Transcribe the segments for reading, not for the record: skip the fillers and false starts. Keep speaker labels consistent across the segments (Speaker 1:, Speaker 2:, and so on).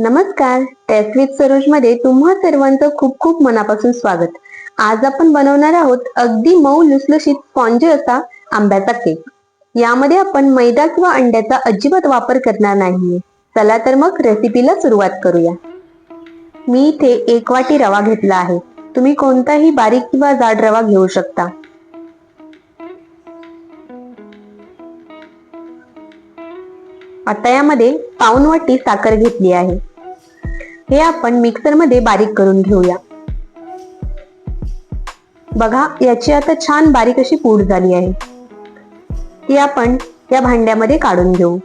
Speaker 1: नमस्कार, taste with Saroj मध्ये तुम्हा सर्वांचं खूप खूप मनापासून स्वागत. आज आपण बनवणार आहोत अगदी मऊ लुसलुशीत स्पॉन्जी असा आंब्याचा केक. यामध्ये आपण मैदा किंवा अंड्याचा अजिबात वापर करणार नाहीये. चला तर मग रेसिपीला सुरुवात करूया. मी इथे 1 वाटी रवा घेतला आहे. तुम्ही कोणताही बारीक किंवा जाड रवा घेऊ शकता. आता यामध्ये पाऊण वाटी साखर घेतली आहे. हे आपण मिक्सर मध्ये बारीक करून घेऊया. बघा, याची आता छान बारीक अशी पूड झाली आहे. ती आपण या भांड्यामध्ये काढून घेऊ.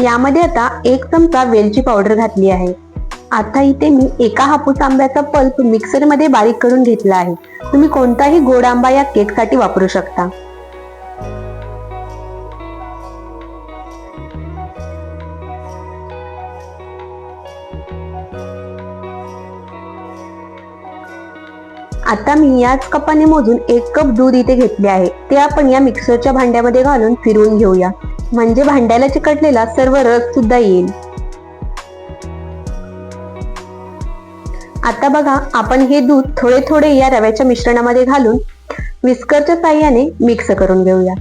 Speaker 1: यामध्ये आता 1 चमचा वेलची पावडर घातली आहे. आता इथे मी एका हापूस आंब्याचा पल्प मिक्सर मध्ये बारीक करून घेतला आहे. तुम्ही कोणताही गोड आंबा या केक साठी वापरू शकता. आता मी याच कपाने मोजून 1 कप दूध इथे घेतले आहे. ते आपण या मिक्सरच्या भांड्यामध्ये घालून फिरवून घेऊया, म्हणजे भांड्याला चिकटलेला सर्व रस सुद्धा येईल. आता बघा, आपण हे दूध थोडे थोडे या रव्याच्या मिश्रणामध्ये घालून विस्करच्या साहाय्याने मिक्स करून घेऊया.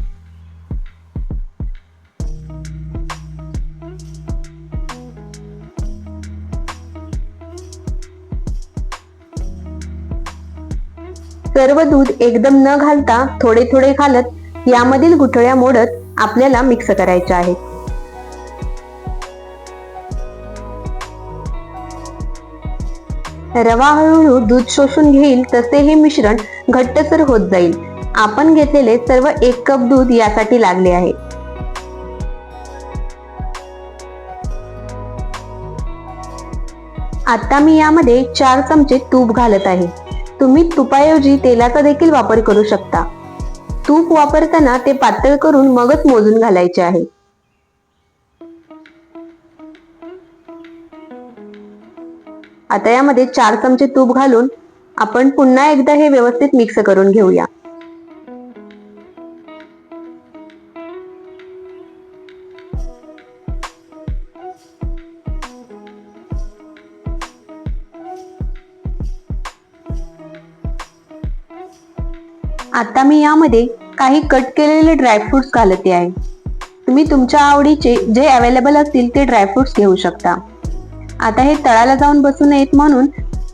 Speaker 1: सर्व दूध एकदम न घालता थोडे थोडे घालत यामधील गुठळ्या मोडत आपल्याला मिक्स करायचे आहेत. रवा हळूहळू दूध शोषून घेईल तसे हे मिश्रण घट्टसर होत जाईल. आपण घेतलेले सर्व 1 कप दूध यासाठी लागले आहे. आता मी यामध्ये 4 चमचे तूप घालत आहे. तुम्ही तुपाऐवजी तेलाचा देखील वापर करू शकता. तूप वापरताना ते पातळ करून मगच मोजून घालायचे आहे. आता यामध्ये 4 चमचे तूप घालून आपण पुन्हा एकदा हे व्यवस्थित मिक्स करून घेऊया. आता मी यामध्ये काही कट केलेले ड्रायफ्रुट्स घालते आहे. तुम्ही तुमच्या आवडीचे जे अवेलेबल असतील ते ड्रायफ्रुट्स घेऊ शकता. आता हे तळाला जाऊन बसू नयेत म्हणून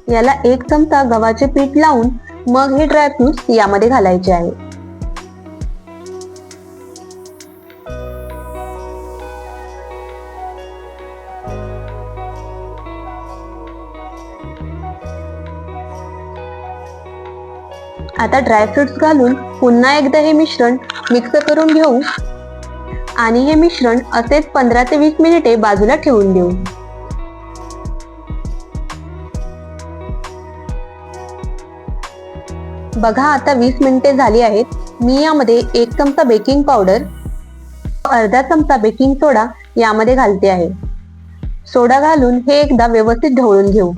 Speaker 1: याला 1 चमचा गव्हाचे पीठ लावून मग हे ड्रायफ्रुट्स यामध्ये घालायचे आहे. आता ड्रायफ्रुट्स घालून पुन्हा एकदा हे मिश्रण मिक्स करून घेऊ आणि हे मिश्रण असेच 15 ते 20 मिनिटे बाजूला ठेवून देऊ. बघा, आता 20 मिनिटे झाली आहेत. मी यामध्ये 1 चमचा बेकिंग पावडर, अर्धा चमचा बेकिंग सोडा यामध्ये घालते आहे. सोडा घालून हे एकदा व्यवस्थित ढवळून घेऊ.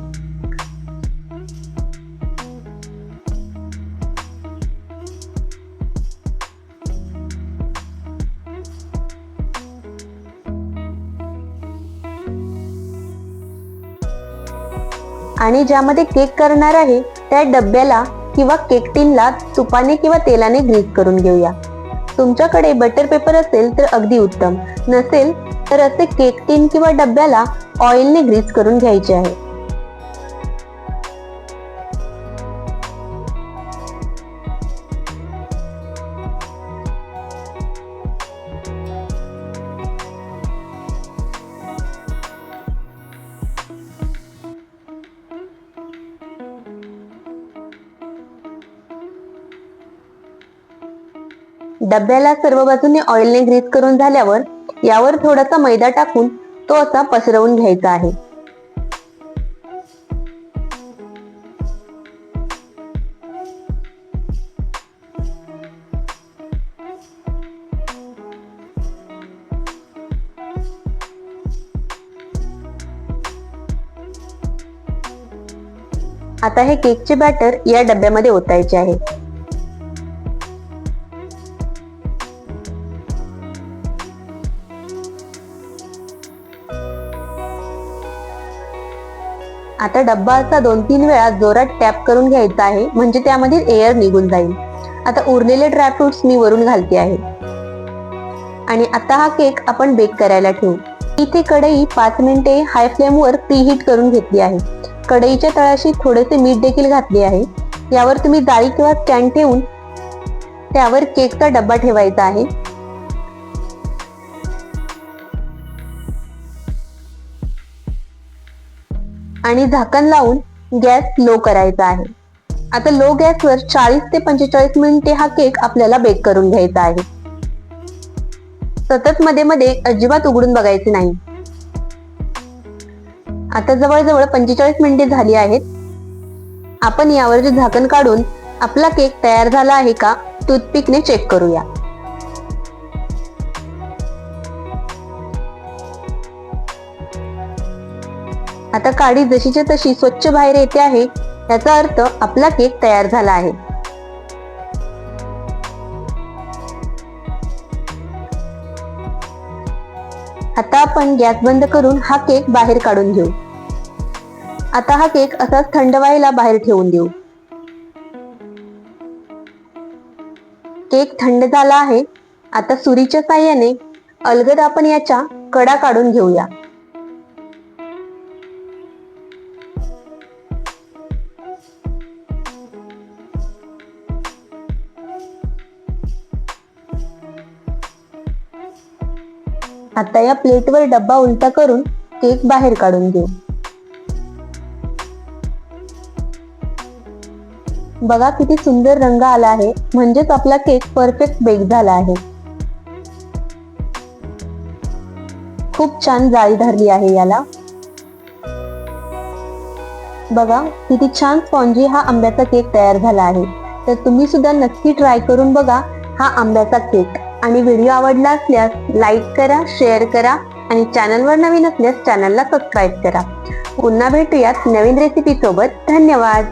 Speaker 1: आणि ज्यामध्ये केक करणार आहे त्या डब्याला किंवा केक टिनला तुपाने किंवा तेलाने ग्रीस करून घेऊया. तुमच्याकडे बटर पेपर असेल तर अगदी उत्तम, नसेल तर असे केक टिन किंवा डब्याला ऑइलने ग्रीस करून घ्यायचे आहे. डब्याला सर्व बाजूने ऑइलने ग्रीस करून झाल्यावर यावर थोडासा मैदा टाकून तो असा पसरवून घ्यायचा आहे. आता हे केकचे बॅटर या डब्यामध्ये ओतायचे आहे. आता डब्बा असा 2-3 वेळा जोरात टॅप करून घ्यायचा आहे, म्हणजे त्यामध्ये एअर निघून जाईल. आता उरलेले ड्रायफ्रुट्स मी वरून घालते आहे आणि आता हा केक आपण बेक करायला ठेवू. इथे कढई 5 मिनिटे हाय फ्लेमवर प्रीहीट करून घेतली आहे. कढईच्या तळाशी थोडेसे मीठ देखील घातले आहे. यावर तुम्ही जाळी किंवा स्टँड ठेवून त्यावर केकचा डब्बा ठेवायचा आहे. आणि झाकण लावून गॅस लो करायचा आहे. आता लो गॅसवर 40 ते 45 मिनिटे हा केक आपल्याला बेक करून घ्यायचा आहे. सतत मध्ये मध्ये अजिबात उघडून बघायचे नाही. आता जवळजवळ 45 मिनिटे झाली आहेत. आपण यावरचे झाकण काढून आपला केक तयार झाला आहे का टूथपिकने चेक करूया. आता काडी जशीच्या तशी स्वच्छ बाहेर येते आहे, याचा अर्थ आपला केक तयार झाला आहे. आता आपण गॅस बंद करून हा केक बाहेर काढून घेऊ. आता हा केक असाच थंड व्हायला बाहेर ठेवून देऊ. केक थंड झाला आहे. आता सुरीच्या साहाय्याने अलगद आपण याच्या कडा काढून घेऊया. आता या प्लेटवर डब्बा उलटा करून केक बाहेर काढून घेऊ. बघा किती सुंदर रंग आला आहे, म्हणजेच आपला केक परफेक्ट बेक झाला आहे. खूप छान जाळी धरली आहे याला. बघा किती छान स्पॉन्जी हा आंब्याचा केक तयार झाला आहे. तर तुम्ही सुद्धा नक्की ट्राय करून बघा हा आंब्याचा केक. आणि व्हिडिओ आवडला असल्यास लाईक करा, शेअर करा आणि चॅनलवर नवीन असल्यास चॅनलला सबस्क्राईब करा. पुन्हा भेटूयात नवीन रेसिपी सोबत. धन्यवाद.